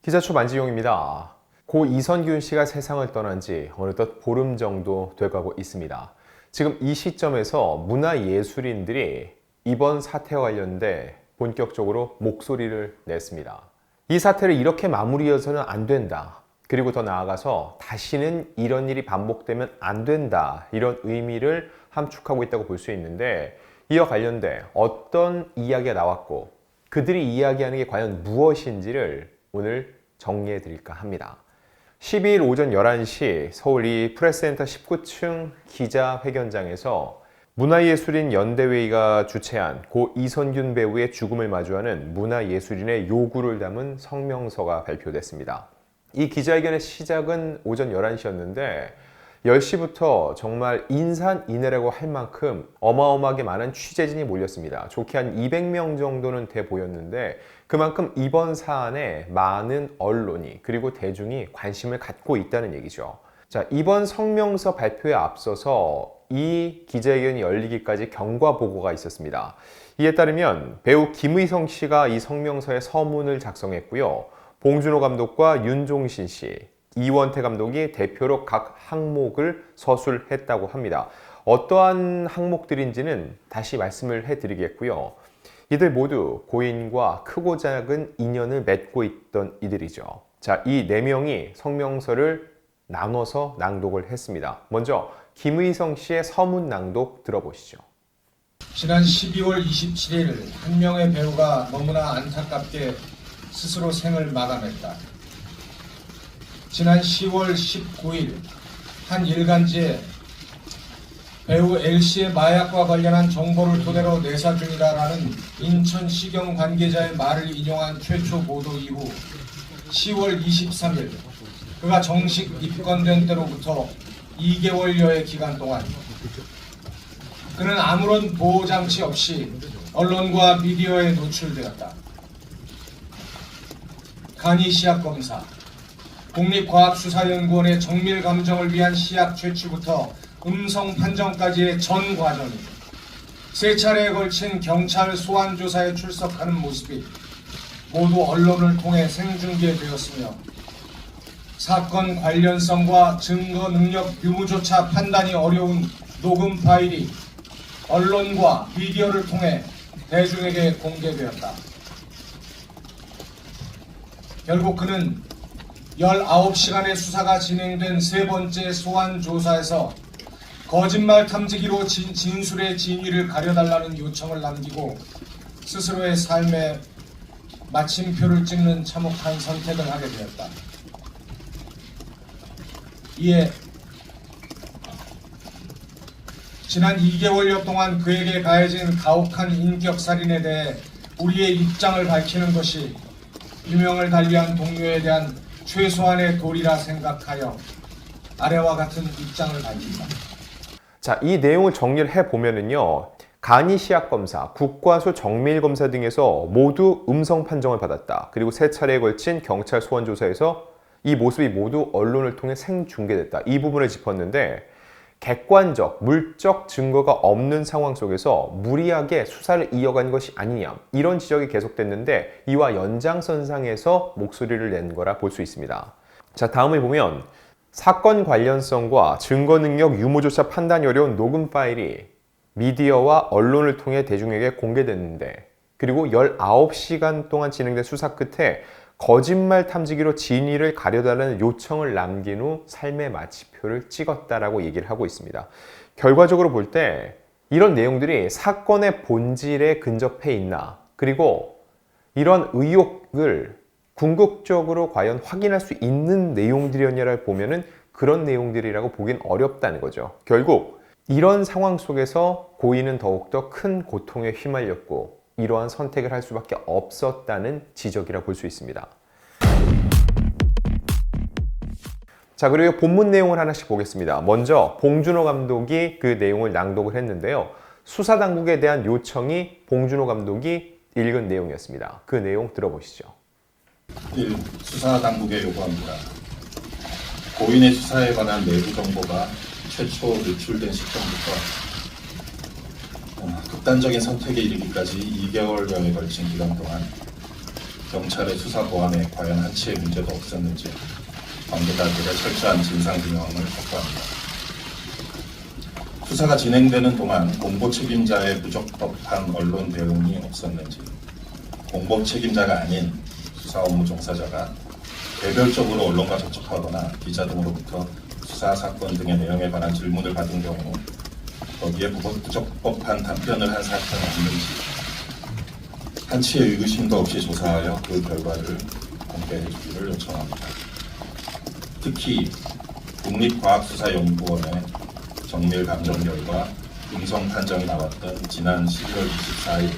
기자초 만지용입니다. 고 이선균 씨가 세상을 떠난 지 어느덧 보름 정도 돼가고 있습니다. 지금 이 시점에서 문화예술인들이 이번 사태와 관련돼 본격적으로 목소리를 냈습니다. 이 사태를 이렇게 마무리해서는 안 된다. 그리고 더 나아가서 다시는 이런 일이 반복되면 안 된다. 이런 의미를 함축하고 있다고 볼 수 있는데, 이와 관련돼 어떤 이야기가 나왔고 그들이 이야기하는 게 과연 무엇인지를 오늘 정리해 드릴까 합니다. 12일 오전 11시 서울 이 프레스센터 19층 기자회견장에서 문화예술인 연대회의가 주최한 고 이선균 배우의 죽음을 마주하는 문화예술인의 요구를 담은 성명서가 발표됐습니다. 이 기자회견의 시작은 오전 11시였는데 10시부터 정말 인산인해라고 할 만큼 어마어마하게 많은 취재진이 몰렸습니다. 좋게 한 200명 정도는 돼 보였는데 그만큼 이번 사안에 많은 언론이 그리고 대중이 관심을 갖고 있다는 얘기죠. 자, 이번 성명서 발표에 앞서서 이 기자회견이 열리기까지 경과 보고가 있었습니다. 이에 따르면 배우 김의성 씨가 이 성명서의 서문을 작성했고요. 봉준호 감독과 윤종신 씨, 이원태 감독이 대표로 각 항목을 서술했다고 합니다. 어떠한 항목들인지는 다시 말씀을 해드리겠고요. 이들 모두 고인과 크고 작은 인연을 맺고 있던 이들이죠. 자, 이 4명이 성명서를 나눠서 낭독을 했습니다. 먼저 김의성 씨의 서문 낭독 들어보시죠. 지난 12월 27일 한 명의 배우가 너무나 안타깝게 스스로 생을 마감했다. 지난 10월 19일 한 일간지에 배우 L씨의 마약과 관련한 정보를 토대로 내사 중이다라는 인천시경 관계자의 말을 인용한 최초 보도 이후 10월 23일 그가 정식 입건된 때로부터 2개월여의 기간 동안 그는 아무런 보호장치 없이 언론과 미디어에 노출되었다. 간이 시약검사, 국립과학수사연구원의 정밀 감정을 위한 시약 채취부터 음성 판정까지의 전 과정이 3차례에 걸친 경찰 소환 조사에 출석하는 모습이 모두 언론을 통해 생중계되었으며 사건 관련성과 증거 능력 유무조차 판단이 어려운 녹음 파일이 언론과 미디어를 통해 대중에게 공개되었다. 결국 그는 19시간의 수사가 진행된 3번째 소환 조사에서 거짓말 탐지기로 진술의 진위를 가려달라는 요청을 남기고 스스로의 삶에 마침표를 찍는 참혹한 선택을 하게 되었다. 이에 지난 2개월여 동안 그에게 가해진 가혹한 인격살인에 대해 우리의 입장을 밝히는 것이 유명을 달리한 동료에 대한 최소한의 도리라 생각하여 아래와 같은 입장을 밝힌다. 자, 이 내용을 정리를 해보면은요. 간이 시약검사, 국과수 정밀검사 등에서 모두 음성 판정을 받았다. 그리고 3차례에 걸친 경찰 소환 조사에서 이 모습이 모두 언론을 통해 생중계됐다. 이 부분을 짚었는데 객관적, 물적 증거가 없는 상황 속에서 무리하게 수사를 이어간 것이 아니냐, 이런 지적이 계속됐는데 이와 연장선상에서 목소리를 낸 거라 볼 수 있습니다. 자, 다음을 보면 사건 관련성과 증거 능력 유무조차 판단이 어려운 녹음 파일이 미디어와 언론을 통해 대중에게 공개됐는데, 그리고 19시간 동안 진행된 수사 끝에 거짓말 탐지기로 진위를 가려달라는 요청을 남긴 후 삶의 마침표를 찍었다라고 얘기를 하고 있습니다. 결과적으로 볼 때 이런 내용들이 사건의 본질에 근접해 있나, 그리고 이런 의혹을 궁극적으로 과연 확인할 수 있는 내용들이었냐를 보면은 그런 내용들이라고 보긴 어렵다는 거죠. 결국 이런 상황 속에서 고인은 더욱더 큰 고통에 휘말렸고 이러한 선택을 할 수밖에 없었다는 지적이라 볼 수 있습니다. 자, 그리고 본문 내용을 하나씩 보겠습니다. 먼저 봉준호 감독이 그 내용을 낭독을 했는데요. 수사당국에 대한 요청이 봉준호 감독이 읽은 내용이었습니다. 그 내용 들어보시죠. 1. 수사당국에 요구합니다. 고인의 수사에 관한 내부 정보가 최초 노출된 시점부터 극단적인 선택에 이르기까지 2개월여에 걸친 기간 동안 경찰의 수사 보안에 과연 한치의 문제도 없었는지 관계자들의 철저한 진상규명을 촉구합니다. 수사가 진행되는 동안 공보 책임자의 부적법한 언론 대응이 없었는지, 공보 책임자가 아닌 수사 업무 종사자가 개별적으로 언론과 접촉하거나 기자 등으로부터 수사 사건 등의 내용에 관한 질문을 받은 경우 거기에 부적법한 답변을 한 사건이 없는지 한치의 의구심도 없이 조사하여 그 결과를 공개해 주기를 요청합니다. 특히 국립과학수사연구원의 정밀 감정 결과 음성 판정이 나왔던 지난 12월 24일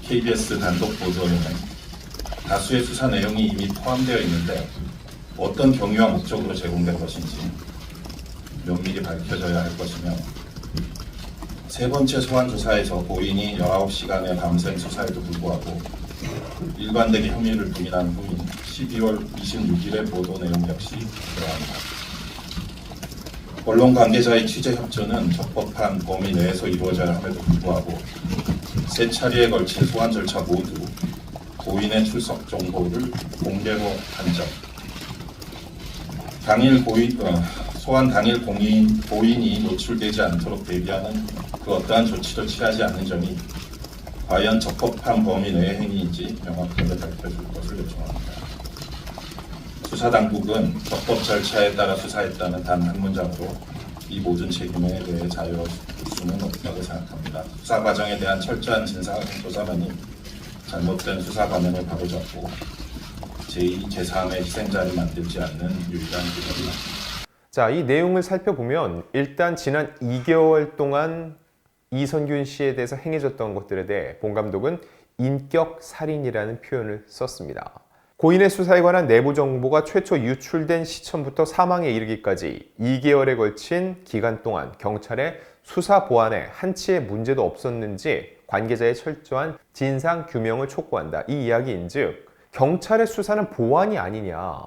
KBS 단독 보도에는 다수의 수사 내용이 이미 포함되어 있는데 어떤 경위와 목적으로 제공된 것인지 면밀히 밝혀져야 할 것이며, 세 번째 소환 조사에서 고인이 19시간의 밤샘 수사에도 불구하고 일관되게 혐의를 부인한 후인 12월 26일의 보도 내용 역시 그러합니다. 언론 관계자의 취재 협조는 적법한 범위 내에서 이루어져야 함에도 불구하고 세 차례에 걸친 소환 절차 모두 고인의 출석 정보를 공개로 한 점, 소환 당일 고인이 노출되지 않도록 대비하는 그 어떠한 조치도 취하지 않는 점이 과연 적법한 범위 내의 행위인지 명확하게 밝혀줄 것을 요청합니다. 수사당국은 적법 절차에 따라 수사했다는 단 한 문장으로 이 모든 책임에 대해 자유로울 수는 없다고 생각합니다. 수사 과정에 대한 철저한 진상조사만이 잘못된 수사 관행을 바로잡고 제2, 제3의 희생자를 만들지 않는 유일한 길입니다. 자, 이 내용을 살펴보면 일단 지난 2개월 동안 이선균 씨에 대해서 행해졌던 것들에 대해 본 감독은 인격살인이라는 표현을 썼습니다. 고인의 수사에 관한 내부 정보가 최초 유출된 시점부터 사망에 이르기까지 2개월에 걸친 기간 동안 경찰의 수사 보안에 한치의 문제도 없었는지 관계자의 철저한 진상 규명을 촉구한다. 이 이야기인즉 경찰의 수사는 보안이 아니냐.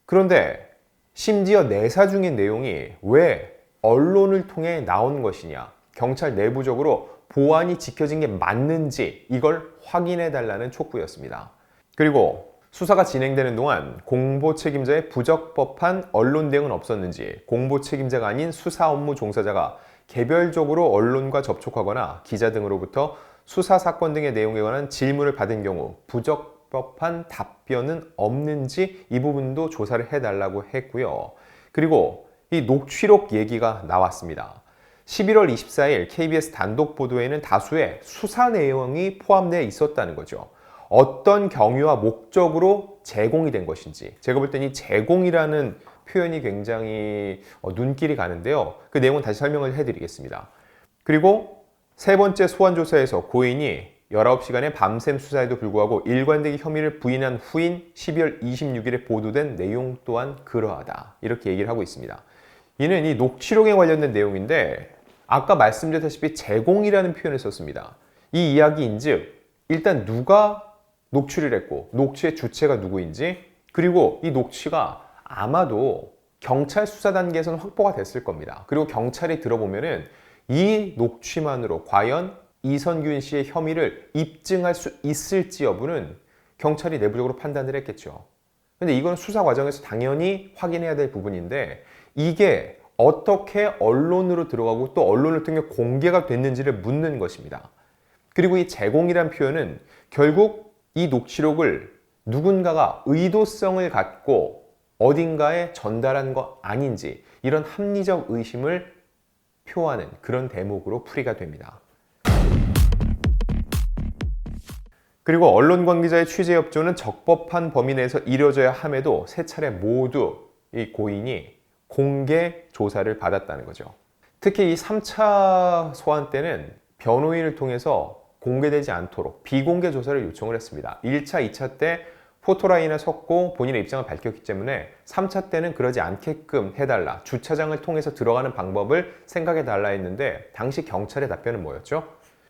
그런데 심지어 내사 중인 내용이 왜 언론을 통해 나온 것이냐. 경찰 내부적으로 보안이 지켜진 게 맞는지 이걸 확인해 달라는 촉구였습니다. 그리고 수사가 진행되는 동안 공보 책임자의 부적법한 언론 대응은 없었는지, 공보 책임자가 아닌 수사 업무 종사자가 개별적으로 언론과 접촉하거나 기자 등으로부터 수사 사건 등의 내용에 관한 질문을 받은 경우 부적법한 답변은 없는지 이 부분도 조사를 해달라고 했고요. 그리고 이 녹취록 얘기가 나왔습니다. 11월 24일 KBS 단독 보도에는 다수의 수사 내용이 포함되어 있었다는 거죠. 어떤 경위와 목적으로 제공이 된 것인지, 제가 볼 때는 이 제공이라는 표현이 굉장히 눈길이 가는데요. 그 내용은 다시 설명을 해드리겠습니다. 그리고 세 번째 소환 조사에서 고인이 19시간의 밤샘 수사에도 불구하고 일관되게 혐의를 부인한 후인 12월 26일에 보도된 내용 또한 그러하다. 이렇게 얘기를 하고 있습니다. 이는 이 녹취록에 관련된 내용인데 아까 말씀드렸다시피 제공이라는 표현을 썼습니다. 이 이야기인즉 일단 누가 녹취를 했고 녹취의 주체가 누구인지, 그리고 이 녹취가 아마도 경찰 수사 단계에서는 확보가 됐을 겁니다. 그리고 경찰이 들어보면은 이 녹취만으로 과연 이선균 씨의 혐의를 입증할 수 있을지 여부는 경찰이 내부적으로 판단을 했겠죠. 근데 이건 수사 과정에서 당연히 확인해야 될 부분인데 이게 어떻게 언론으로 들어가고 또 언론을 통해 공개가 됐는지를 묻는 것입니다. 그리고 이 제공이란 표현은 결국 이 녹취록을 누군가가 의도성을 갖고 어딘가에 전달한 거 아닌지 이런 합리적 의심을 표하는 그런 대목으로 풀이가 됩니다. 그리고 언론 관계자의 취재 협조는 적법한 범위 내에서 이뤄져야 함에도 세 차례 모두 이 고인이 공개 조사를 받았다는 거죠. 특히 이 3차 소환 때는 변호인을 통해서 공개되지 않도록 비공개 조사를 요청을 했습니다. 1차, 2차 때 포토라인에 섰고 본인의 입장을 밝혔기 때문에 3차 때는 그러지 않게끔 해달라, 주차장을 통해서 들어가는 방법을 생각해달라 했는데 당시 경찰의 답변은 뭐였죠?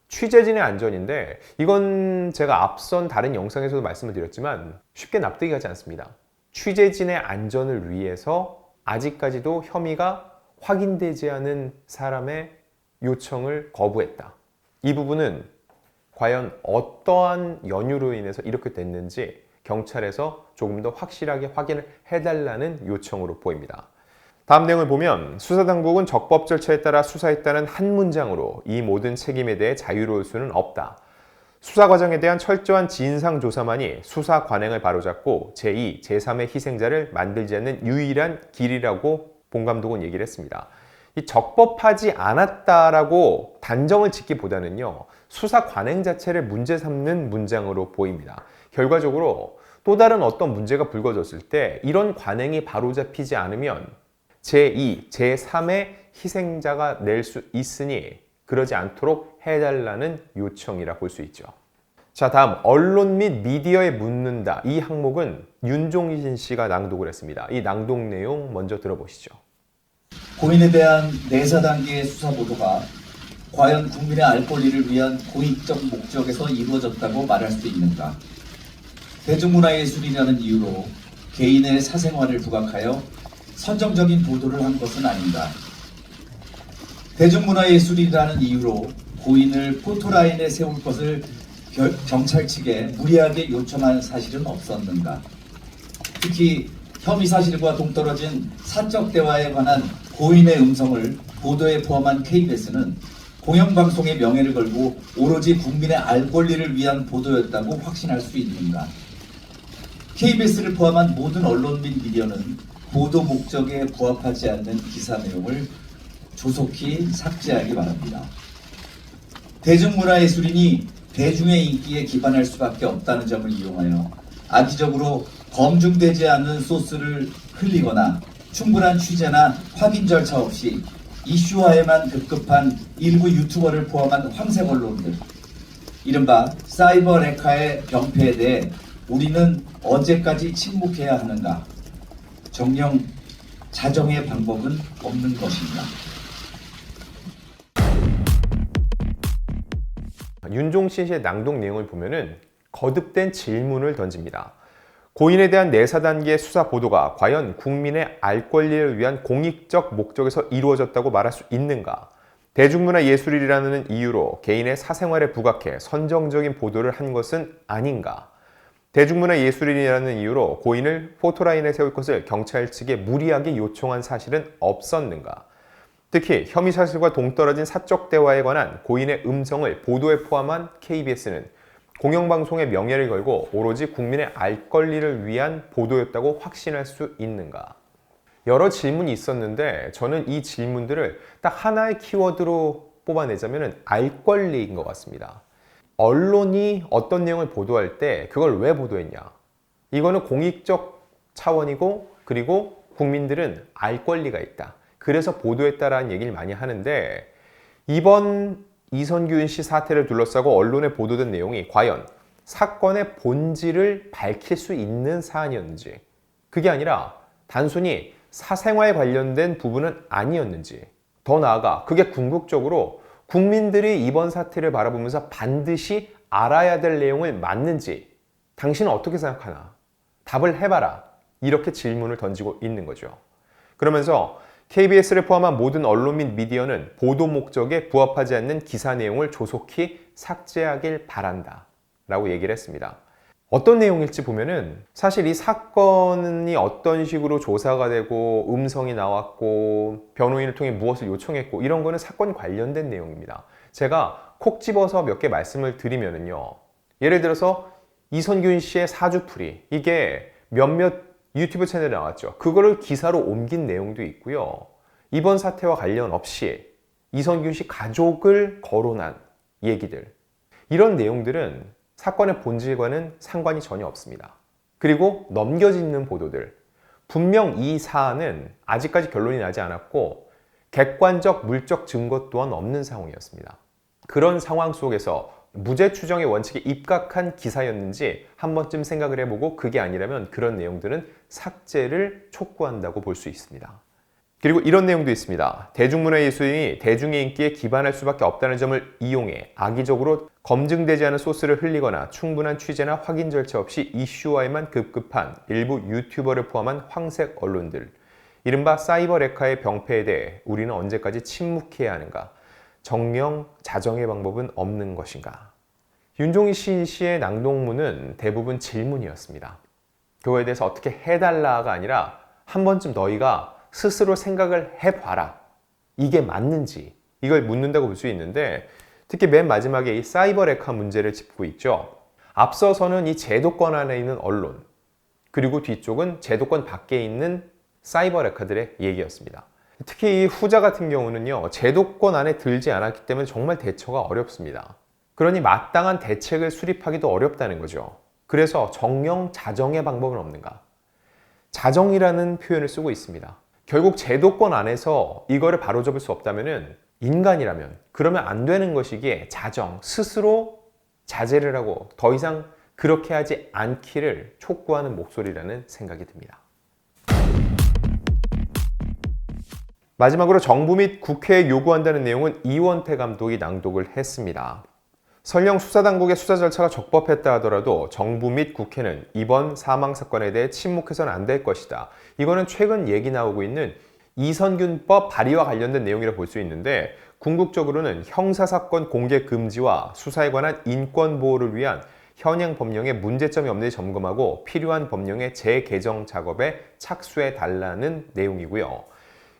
취재진의 안전인데 이건 제가 앞선 다른 영상에서도 말씀을 드렸지만 쉽게 납득이 가지 않습니다. 취재진의 안전을 위해서 아직까지도 혐의가 확인되지 않은 사람의 요청을 거부했다. 이 부분은 과연 어떠한 연유로 인해서 이렇게 됐는지 경찰에서 조금 더 확실하게 확인을 해달라는 요청으로 보입니다. 다음 내용을 보면 수사당국은 적법 절차에 따라 수사했다는 한 문장으로 이 모든 책임에 대해 자유로울 수는 없다. 수사 과정에 대한 철저한 진상조사만이 수사 관행을 바로잡고 제2, 제3의 희생자를 만들지 않는 유일한 길이라고 본 감독은 얘기를 했습니다. 이 적법하지 않았다라고 단정을 짓기보다는요, 수사 관행 자체를 문제 삼는 문장으로 보입니다. 결과적으로 또 다른 어떤 문제가 불거졌을 때 이런 관행이 바로잡히지 않으면 제2, 제3의 희생자가 낼 수 있으니 그러지 않도록 해달라는 요청이라 볼 수 있죠. 자, 다음 언론 및 미디어에 묻는다. 이 항목은 윤종신 씨가 낭독을 했습니다. 이 낭독 내용 먼저 들어보시죠. 고인에 대한 내사 단계의 수사 보도가 과연 국민의 알 권리를 위한 공익적 목적에서 이루어졌다고 말할 수 있는가? 대중문화예술이라는 이유로 개인의 사생활을 부각하여 선정적인 보도를 한 것은 아닌가? 대중문화예술이라는 이유로 고인을 포토라인에 세울 것을 경찰 측에 무리하게 요청한 사실은 없었는가? 특히 혐의 사실과 동떨어진 사적 대화에 관한 고인의 음성을 보도에 포함한 KBS는 공영방송의 명예를 걸고 오로지 국민의 알 권리를 위한 보도였다고 확신할 수 있는가? KBS를 포함한 모든 언론 및 미디어는 보도 목적에 부합하지 않는 기사 내용을 조속히 삭제하기 바랍니다. 대중문화예술인이 대중의 인기에 기반할 수밖에 없다는 점을 이용하여 악의적으로 검증되지 않은 소스를 흘리거나 충분한 취재나 확인 절차 없이 이슈화에만 급급한 일부 유튜버를 포함한 황색 언론들, 이른바 사이버 레카의 병폐에 대해 우리는 언제까지 침묵해야 하는가? 정녕 자정의 방법은 없는 것인가? 윤종신 씨의 낭독 내용을 보면은 거듭된 질문을 던집니다. 고인에 대한 내사 단계 수사 보도가 과연 국민의 알 권리를 위한 공익적 목적에서 이루어졌다고 말할 수 있는가? 대중문화 예술이라는 이유로 개인의 사생활에 부각해 선정적인 보도를 한 것은 아닌가? 대중문화 예술인이라는 이유로 고인을 포토라인에 세울 것을 경찰 측에 무리하게 요청한 사실은 없었는가? 특히 혐의 사실과 동떨어진 사적 대화에 관한 고인의 음성을 보도에 포함한 KBS는 공영방송의 명예를 걸고 오로지 국민의 알 권리를 위한 보도였다고 확신할 수 있는가? 여러 질문이 있었는데 저는 이 질문들을 딱 하나의 키워드로 뽑아내자면 알 권리인 것 같습니다. 언론이 어떤 내용을 보도할 때 그걸 왜 보도했냐? 이거는 공익적 차원이고 그리고 국민들은 알 권리가 있다. 그래서 보도했다라는 얘기를 많이 하는데 이번 이선균 씨 사태를 둘러싸고 언론에 보도된 내용이 과연 사건의 본질을 밝힐 수 있는 사안이었는지, 그게 아니라 단순히 사생활에 관련된 부분은 아니었는지, 더 나아가 그게 궁극적으로 국민들이 이번 사태를 바라보면서 반드시 알아야 될 내용을 맞는지 당신은 어떻게 생각하나? 답을 해봐라. 이렇게 질문을 던지고 있는 거죠. 그러면서 KBS를 포함한 모든 언론 및 미디어는 보도 목적에 부합하지 않는 기사 내용을 조속히 삭제하길 바란다 라고 얘기를 했습니다. 어떤 내용일지 보면은 사실 이 사건이 어떤 식으로 조사가 되고 음성이 나왔고 변호인을 통해 무엇을 요청했고 이런 거는 사건 관련된 내용입니다. 제가 콕 집어서 몇 개 말씀을 드리면은요, 예를 들어서 이선균 씨의 사주풀이, 이게 몇몇 유튜브 채널에 나왔죠. 그거를 기사로 옮긴 내용도 있고요. 이번 사태와 관련 없이 이선균 씨 가족을 거론한 얘기들, 이런 내용들은 사건의 본질과는 상관이 전혀 없습니다. 그리고 넘겨짓는 보도들, 분명 이 사안은 아직까지 결론이 나지 않았고 객관적 물적 증거 또한 없는 상황이었습니다. 그런 상황 속에서 무죄 추정의 원칙에 입각한 기사였는지 한 번쯤 생각을 해보고 그게 아니라면 그런 내용들은 삭제를 촉구한다고 볼 수 있습니다. 그리고 이런 내용도 있습니다. 대중문화예술인이 대중의 인기에 기반할 수밖에 없다는 점을 이용해 악의적으로 검증되지 않은 소스를 흘리거나 충분한 취재나 확인 절차 없이 이슈화에만 급급한 일부 유튜버를 포함한 황색 언론들, 이른바 사이버 레카의 병폐에 대해 우리는 언제까지 침묵해야 하는가? 정령 자정의 방법은 없는 것인가? 윤종신 씨의 낭독문은 대부분 질문이었습니다. 그거에 대해서 어떻게 해달라가 아니라 한 번쯤 너희가 스스로 생각을 해봐라. 이게 맞는지 이걸 묻는다고 볼 수 있는데 특히 맨 마지막에 이 사이버 레카 문제를 짚고 있죠. 앞서서는 이 제도권 안에 있는 언론 그리고 뒤쪽은 제도권 밖에 있는 사이버 레카들의 얘기였습니다. 특히 이 후자 같은 경우는요. 제도권 안에 들지 않았기 때문에 정말 대처가 어렵습니다. 그러니 마땅한 대책을 수립하기도 어렵다는 거죠. 그래서 정령 자정의 방법은 없는가? 자정이라는 표현을 쓰고 있습니다. 결국 제도권 안에서 이거를 바로잡을 수 없다면 인간이라면 그러면 안 되는 것이기에 자정, 스스로 자제를 하고 더 이상 그렇게 하지 않기를 촉구하는 목소리라는 생각이 듭니다. 마지막으로 정부 및 국회에 요구한다는 내용은 이원태 감독이 낭독을 했습니다. 설령 수사당국의 수사 절차가 적법했다 하더라도 정부 및 국회는 이번 사망 사건에 대해 침묵해서는 안 될 것이다. 이거는 최근 얘기 나오고 있는 이선균법 발의와 관련된 내용이라 볼 수 있는데 궁극적으로는 형사사건 공개 금지와 수사에 관한 인권 보호를 위한 현행 법령에 문제점이 없는지 점검하고 필요한 법령의 재개정 작업에 착수해 달라는 내용이고요.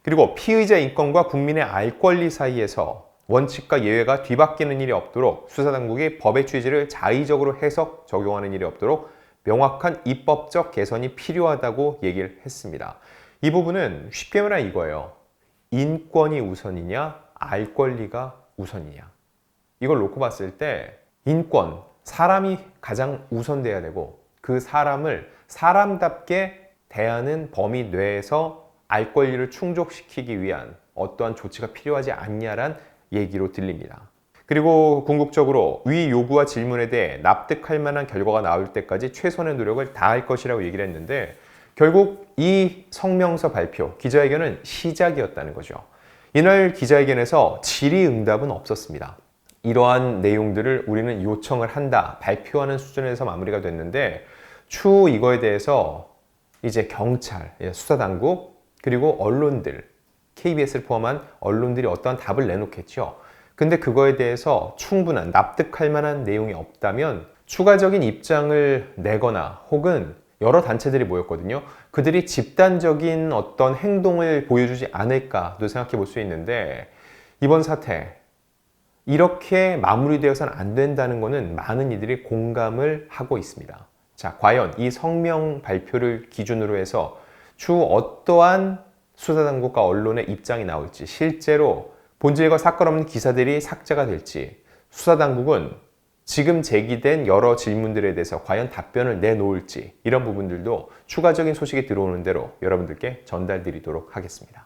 그리고 피의자 인권과 국민의 알 권리 사이에서 원칙과 예외가 뒤바뀌는 일이 없도록 수사당국이 법의 취지를 자의적으로 해석, 적용하는 일이 없도록 명확한 입법적 개선이 필요하다고 얘기를 했습니다. 이 부분은 쉽게 말하면 이거예요. 인권이 우선이냐, 알 권리가 우선이냐. 이걸 놓고 봤을 때 인권, 사람이 가장 우선돼야 되고 그 사람을 사람답게 대하는 범위 내에서 알 권리를 충족시키기 위한 어떠한 조치가 필요하지 않냐란 얘기로 들립니다. 그리고 궁극적으로 위 요구와 질문에 대해 납득할 만한 결과가 나올 때까지 최선의 노력을 다할 것이라고 얘기를 했는데 결국 이 성명서 발표, 기자회견은 시작이었다는 거죠. 이날 기자회견에서 질의응답은 없었습니다. 이러한 내용들을 우리는 요청을 한다, 발표하는 수준에서 마무리가 됐는데 추후 이거에 대해서 이제 경찰, 수사당국, 그리고 언론들, KBS를 포함한 언론들이 어떠한 답을 내놓겠죠. 근데 그거에 대해서 충분한 납득할 만한 내용이 없다면 추가적인 입장을 내거나 혹은 여러 단체들이 모였거든요. 그들이 집단적인 어떤 행동을 보여주지 않을까도 생각해 볼 수 있는데 이번 사태 이렇게 마무리되어서는 안 된다는 것은 많은 이들이 공감을 하고 있습니다. 자, 과연 이 성명 발표를 기준으로 해서 추후 어떠한 수사당국과 언론의 입장이 나올지 실제로 본질과 사건 없는 기사들이 삭제가 될지 수사당국은 지금 제기된 여러 질문들에 대해서 과연 답변을 내놓을지 이런 부분들도 추가적인 소식이 들어오는 대로 여러분들께 전달드리도록 하겠습니다.